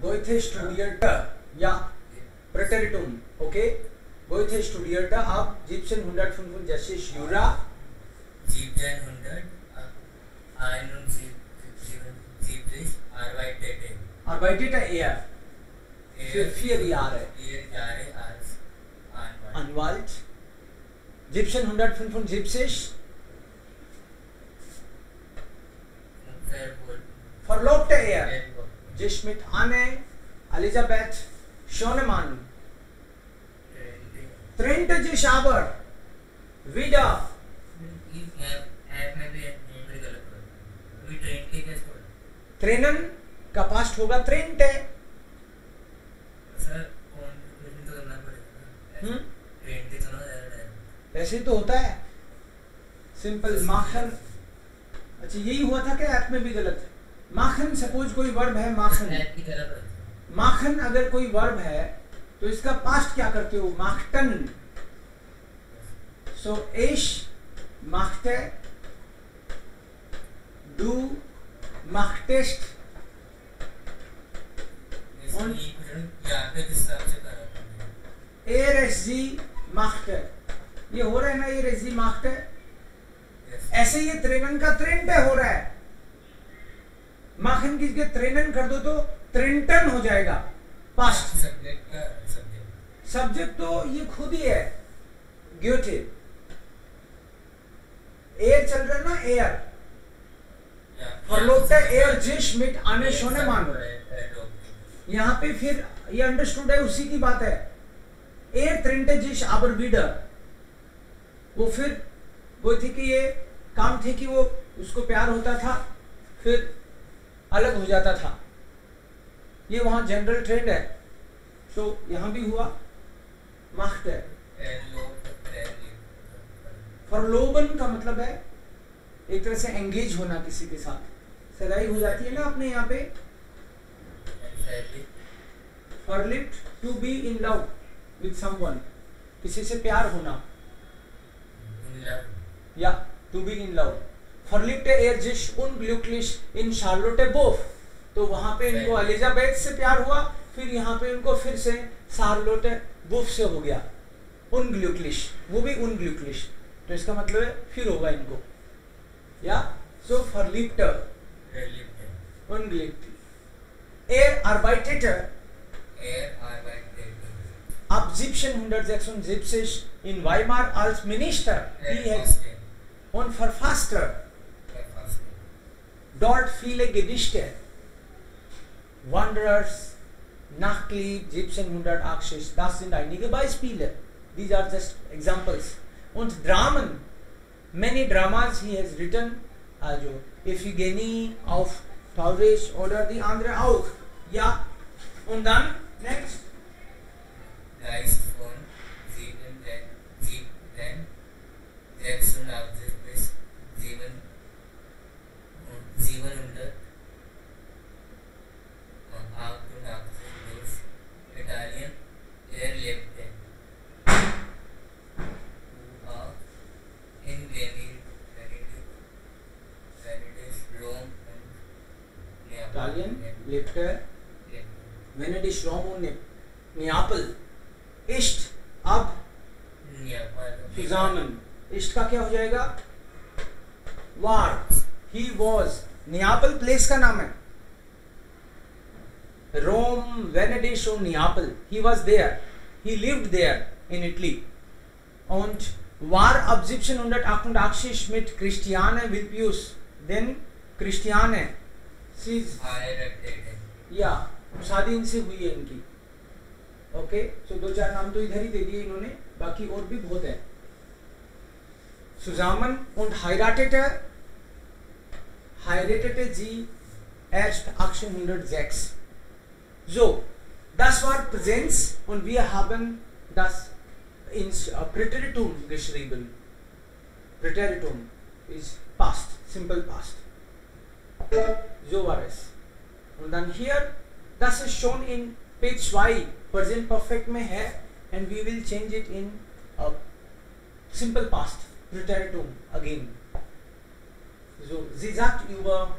Goethe studierte, ja, Präteritum, okay? Goethe studierte ab 1765 Jura. 1771 arbeitete er für 4 Jahre als Anwalt. 1775 verlobte er sich mit Anne Elisabeth Schönemann, trennte sich aber wieder. trennen का past होगा ट्रेंटे। ऐसे तो होता है simple. माखन, अच्छा यही हुआ था क्या? ऐप में भी गलत है। माखन सपोज कोई वर्ब है, माखन, माखन अगर कोई वर्ब है तो इसका पास्ट क्या करते हो? माखटन। सो एश माखते, डू माखटेस्ट, एरएसजी माखते। ये हो रहा है ना, एरएसजी माखते। ऐसे ये त्रेनन का ट्रेंटे हो रहा है। माखन की जगह ट्रेनन कर दो तो ट्रेंटन हो जाएगा पास्ट। सब्जेक्ट तो ये खुद ही है, ग्योटे। एयर चल रहा है ना, air. verlobte er sich mit Anne Schönemann। यहाँ पे फिर ये अंडरस्टूड है, उसी की बात है। er trennte sich aber wieder, वो फिर वो थी कि ये काम थे कि वो उसको प्यार होता था फिर अलग हो जाता था। ये वहां जनरल ट्रेंड है, तो यहाँ भी हुआ माख्त है। फरलोबन का मतलब है एक तरह से एंगेज होना किसी के साथ, सगाई हो जाती है ना अपने यहाँ पे। फरलिप्ट, to be in love with someone, किसी से प्यार होना, या टू बी इन लव। फरलिप्टे er sich unglücklich in Charlotte Boff, तो वहां पे इनको एलिजाबेथ से प्यार हुआ, फिर यहाँ पे इनको फिर से शार्लोटे बोफ से हो गया। unglücklich, वो भी unglücklich, तो इसका मतलब है फिर होगा इनको। या so verliebte, unglücklich। arbeitete ab 1776 in Weimar als Minister und verfasste dort viele Gedichte, Wanderers, Nachtlied 1780, das sind einige Beispiele. These are just examples. Und Dramen, many dramas he has written, also Iphigenie auf Taurisch oder die andere auch. Ja, und dann next. Geist von 1786 bis 788 durch Italien erlebte, who are in Venice, Rome und Neapel. Italien lebte Venedig, Rome und Neapel। इष्ट अब zusammen, इष्ट का क्या हो जाएगा? वार। He was, नियापल place का नाम है, रोम, वेनेडिश और नियापल। He was there, he lived there in Italy. Und war ab 1788 mit Christiane Wilpius, denn Christiane, sie ist, ja, शादी इनसे हुई है इनकी। ओके, सो 2-4 नाम तो इधर ही दे दिए इन्होंने, बाकी और भी बहुत है। Zusammen und heiratete sie erst 1806. So, das war Präsenz und wir haben das ins Präteritum geschrieben. Präteritum ist past, simple past. So war es. Und dann hier, das ist schon in Page 2 Present Perfect में है, and we will change it in simple past, Präteritum again. So, sie sagt über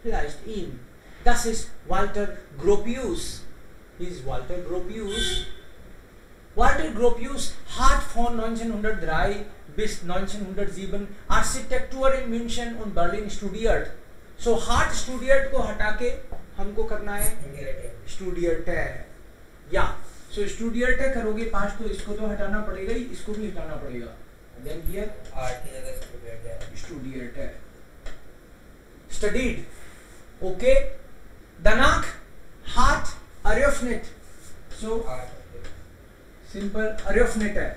vielleicht ihn, Das ist Walter Gropius. He is Walter Gropius. Walter Gropius hat von 1903 bis 1907 Architektur in München und Berlin studiert. So hat studiert को हटा के हमको करना है studiert है. या so studiert है करोगे पास तो इसको तो हटाना पड़ेगा ही, इसको भी हटाना पड़ेगा. Then here आर्ट की जगह studiert है. Studied. Okay. Danach hat eröffnet. So simple eröffnet है.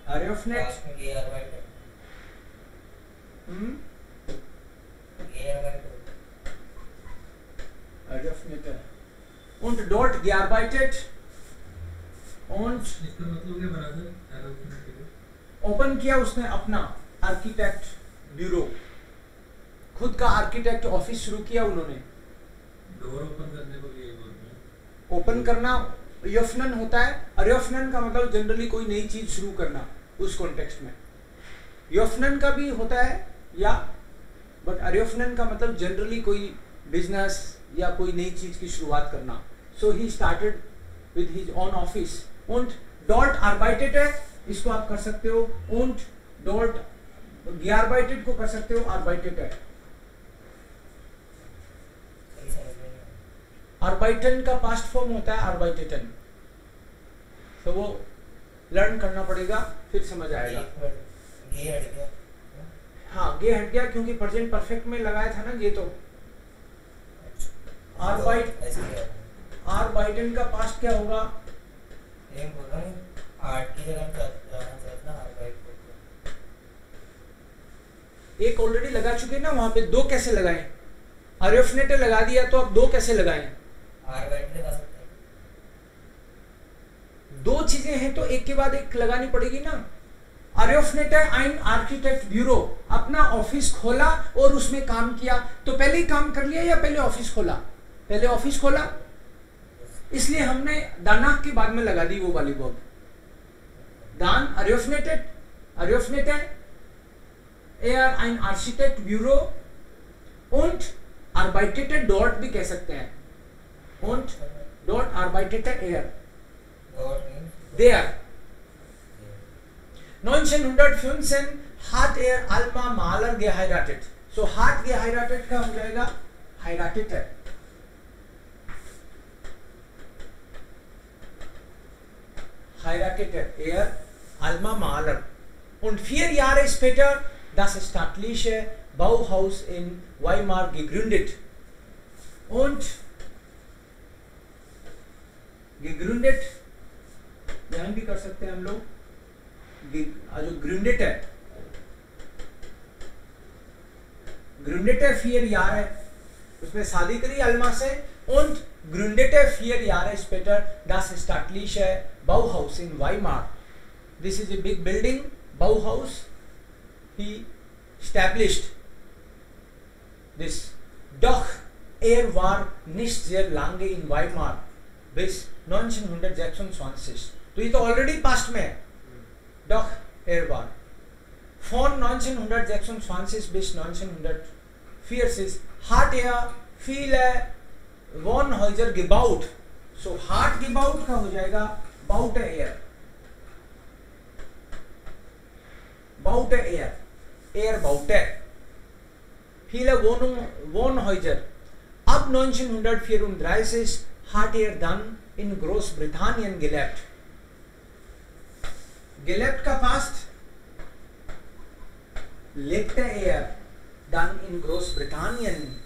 Eröffnet. Eröffnet है. Und dort gearbeitet. Und इसका मतलब क्या बना था? ओपन किया उसने अपना आर्किटेक्ट ब्यूरो, खुद का आर्किटेक्ट ऑफिस शुरू किया उन्होंने. डोर ओपन करने को भी यही बोलते हैं. ओपन करना यफनन होता है. अरयफनन का मतलब जनरली कोई नई चीज शुरू करना उस कॉन्टेक्स्ट में. यफनन का भी होता है या, बट अरयफनन का मतलब जनरली कोई बिजनेस या कोई नई चीज की शुरुआत करना. So he started with his own office. und dort arbeitet है, इसको आप कर सकते हो. und dort gearbeitet को कर सकते हो arbeitet है. arbeiten का पास्ट फॉर्म होता है arbeiteten. तो वो लर्न करना पड़ेगा फिर समझ आएगा. हाँ गे हट गया क्योंकि प्रेजेंट परफेक्ट में लगाया था ना ये. तो arbeiten का पास्ट क्या होगा? आर्ट की जगह एक ऑलरेडी लगा चुके ना वहां पे. दो कैसे लगाएं? अरयफनेट लगा दिया तो अब दो कैसे लगाएं? दो चीजें हैं तो एक के बाद एक लगानी पड़ेगी ना. अरयफनेट ein आर्किटेक्ट ब्यूरो, अपना ऑफिस खोला और उसमें काम किया. तो पहले ही काम कर लिया या पहले ऑफिस खोला? पहले ऑफिस खोला, इसलिए हमने दानाक के बाद में लगा दी वो वाली वर्ब. दान अरयफनेट ein architect bureau und arbeitete dort भी कह सकते हैं. und dort arbeitete there. 1915 hat Alma Mahler geheiratet. So hat geheiratet का हो जाएगा heiratete. Heiratete Alma Mahler. Und 4 Jahre später das staatliche Bauhaus in Weimar gegründet. Und gegründet यहाँ भी कर सकते हैं हम लोग. जो gründet है, gründet है 4 Jahre, उसमें शादी करी अल्मा से. Und gründete 4 Jahre später das staatliche Bauhaus in Weimar. This is a big building, Bauhaus. He established this. Doch war nicht sehr lange in Weimar bis 1926. तो ये तो ऑलरेडी पास्ट में है. Doch war von 1926 bis 1940 hat viele Wohnhäuser gebaut. So hat gebaut का हो जाएगा baute baute. Viele Wohnhäuser. Ab 1934 hat dann in Großbritannien gelebt. Gelebt का past lebte dann in Großbritannien.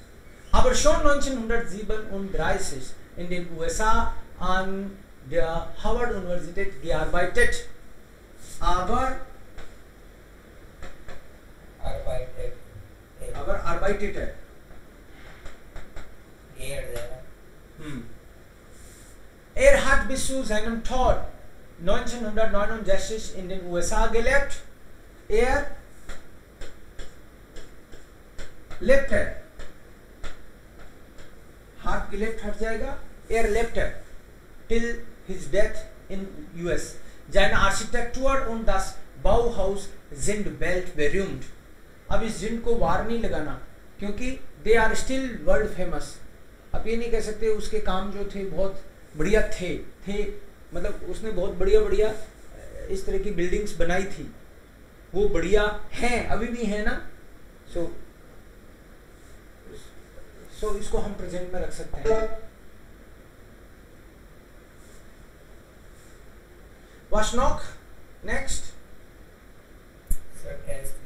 Aber schon 1937 in den USA an der Howard-Universität gearbeitet. Aber arbeitete. Hat bis zu seinem Tod 1969 in den USA gelebt. Lebte. Hat gelebt हट जाएगा. Lebte till his death in US. Seine Architektur und das Bauhaus sind weltberühmt. अब इस जिन को वार नहीं लगाना, क्योंकि they are still world famous. अब ये नहीं कह सकते उसके काम जो थे बहुत बढ़िया थे मतलब उसने बहुत बढ़िया बढ़िया इस तरह की बिल्डिंग्स बनाई थी, वो बढ़िया हैं, अभी भी हैं ना। सो इसको हम प्रेजेंट में रख सकते हैं। वाशनॉक नेक्स्ट। Sir, test